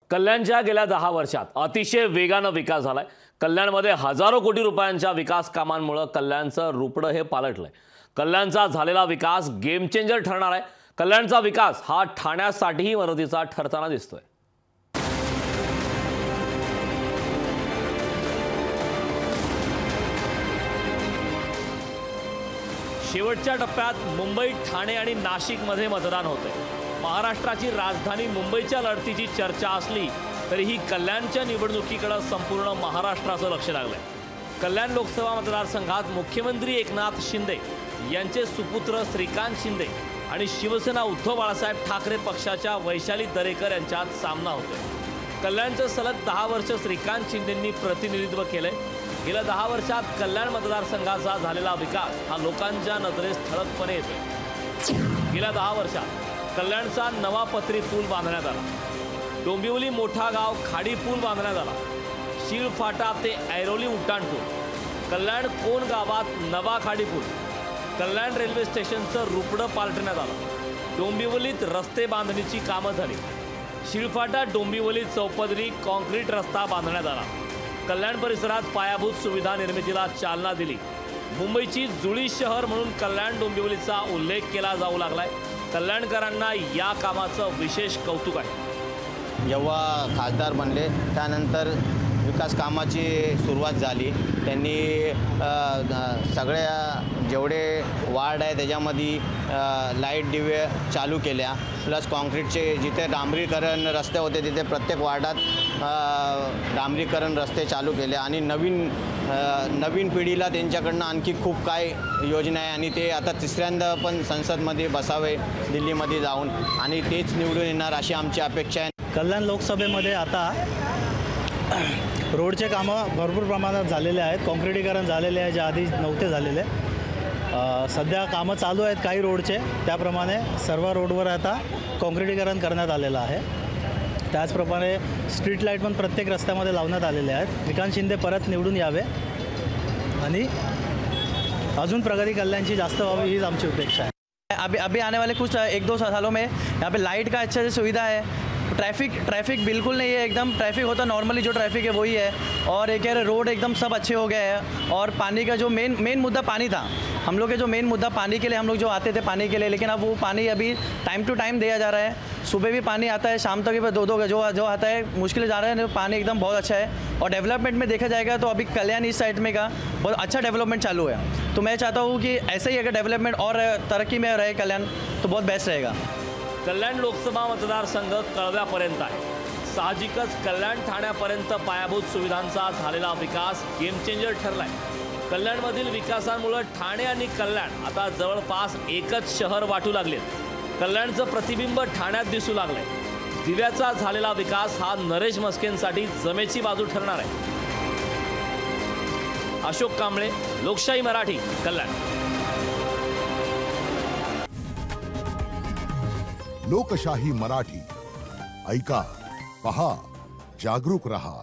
कल्याणच्या गेल्या 10 वर्षात अतिशय वेगाने विकास झालाय। कल्याणमध्ये हजारो कोटी रुपयांच्या विकास कामांमुळे कल्याणचं रूपडं हे पालटलंय। कल्याणचा झालेला विकास गेम चेंजर ठरणार आहे। कल्याणचा विकास हा ठाण्यासाठीही मदतीचा ठरताना दिसतोय। शेवटच्या टप्प्यात मुंबई, ठाणे आणि नाशिकमध्ये मतदान होतंय। महाराष्ट्राची राजधानी मुंबईच्या लढतीची चर्चा असली तरीही कल्याणच्या निवडणुकीकडे संपूर्ण महाराष्ट्राचं लक्ष लागलंय। कल्याण लोकसभा मतदारसंघात मुख्यमंत्री एकनाथ शिंदे यांचे सुपुत्र श्रीकांत शिंदे आणि शिवसेना उद्धव बाळासाहेब ठाकरे पक्षाच्या वैशाली दरेकर यांच्यात सामना होतोय। कल्याणचं सलग 10 वर्ष श्रीकांत शिंदेंनी प्रतिनिधित्व केलंय। गेल्या 10 वर्षात कल्याण मतदारसंघाचा झालेला विकास हा लोकांच्या नजरेस ठळकपणे येतोय। गेल्या 10 वर्षात कल्याणचा नवा पत्री पूल बांधण्यात आला। डोंबिवली मोठा गाव खाडी पूल बांधण्यात आला। शीळफाटा ते ऐरोली उड्डाणपूल, कल्याण कोण गावात नवा खाडी पूल, कल्याण रेल्वे स्टेशनचं रूपडं पालटण्यात आलं। डोंबिवलीत रस्ते बांधणीची कामं झाली। शीळफाटा डोंबिवली चौपदरी कॉन्क्रीट रस्ता बांधण्यात आला। कल्याण परिसरात पायाभूत सुविधा निर्मितीला चालना दिली। मुंबईची जुळी शहर म्हणून कल्याण डोंबिवलीचा उल्लेख केला जाऊ लागलाय। कल्याणकरांना या कामाचं विशेष कौतुक आहे। जेव्हा खासदार बनले त्यानंतर विकास कामाची सुरुवात झाली। त्यांनी सगळ्या जेवढे वार्ड आहे त्याच्यामध्ये लाईट दिवे चालू केल्या, प्लस कॉन्क्रीटचे जिथे डांबरीकरण रस्ते होते तिथे प्रत्येक वार्डात डांबरीकरण रस्ते चालू केले आणि नवीन पिढीला त्यांच्याकडनं आणखी खूप काय योजना आहे आणि ते आता तिसऱ्यांदा पण संसदमध्ये बसावे दिल्लीमध्ये जाऊन आणि तेच निवडून येणार अशी आमची अपेक्षा आहे। कल्याण लोकसभेमध्ये आता रोडचे कामं भरपूर प्रमाणात झालेले आहेत। कॉन्क्रिटीकरण झालेले आहे, जे आधी नव्हते झालेले। सध्या कामं चालू आहेत काही रोडचे, त्याप्रमाणे सर्व रोडवर आता कॉन्क्रिटीकरण करण्यात आलेलं आहे। त्याचप्रमाणे स्ट्रीट लाईट पण प्रत्येक रस्त्यामध्ये लावण्यात आलेले आहेत। श्रीकांत शिंदे परत निवडून यावे आणि अजून प्रगती कल्याणची जास्त व्हावी हीच आमची अपेक्षा आहे। अभी आने वाले कुछ 1-2 सालों में यहाँ पे लाइट का अच्छे से सुविधा है। ट्रैफिक बिल्कुल नहीं है, एकदम ट्रैफिक होता नॉर्मली जो ट्रैफिक है वही है। और एक रोड एकदम सब अच्छे हो गए हैं। और पानी का जो मेन मुद्दा पानी था, हम लोग के जो मेन मुद्दा पानी के लिए हम लोग जो आते थे पानी के लिए, लेकिन अब वो पानी अभी टाइम टू टाइम दिया जा रहा है। सुबह भी पानी आता है, शाम तक भी 2-2 जो आता है मुश्किल जा रहा है। पानी एकदम बहुत अच्छा है। और डेवलपमेंट में देखा जाएगा तो अभी कल्याण इस साइड में का बहुत अच्छा डेवलपमेंट चालू है। तो मैं चाहता हूँ कि ऐसे ही अगर डेवलपमेंट और तरक्की में रहे कल्याण तो बहुत बेस्ट रहेगा। कल्याण लोकसभा मतदारसंघ कळव्यापर्यंत आहे। साहजिकच कल्याण ठाण्यापर्यंत पायाभूत सुविधांचा झालेला विकास गेम चेंजर ठरलाय। कल्याणमधील विकासामुळे ठाणे आणि कल्याण आता जवळपास एकच शहर वाटू लागलेत। कल्याणचं प्रतिबिंब ठाण्यात दिसू लागलंय। दिव्याचा झालेला विकास हा नरेश मस्केंसाठी जमेची बाजू ठरणार आहे। अशोक कांबळे, लोकशाही मराठी, कल्याण। लोकशाही मराठी ऐका, पहा, जागरूक रहा।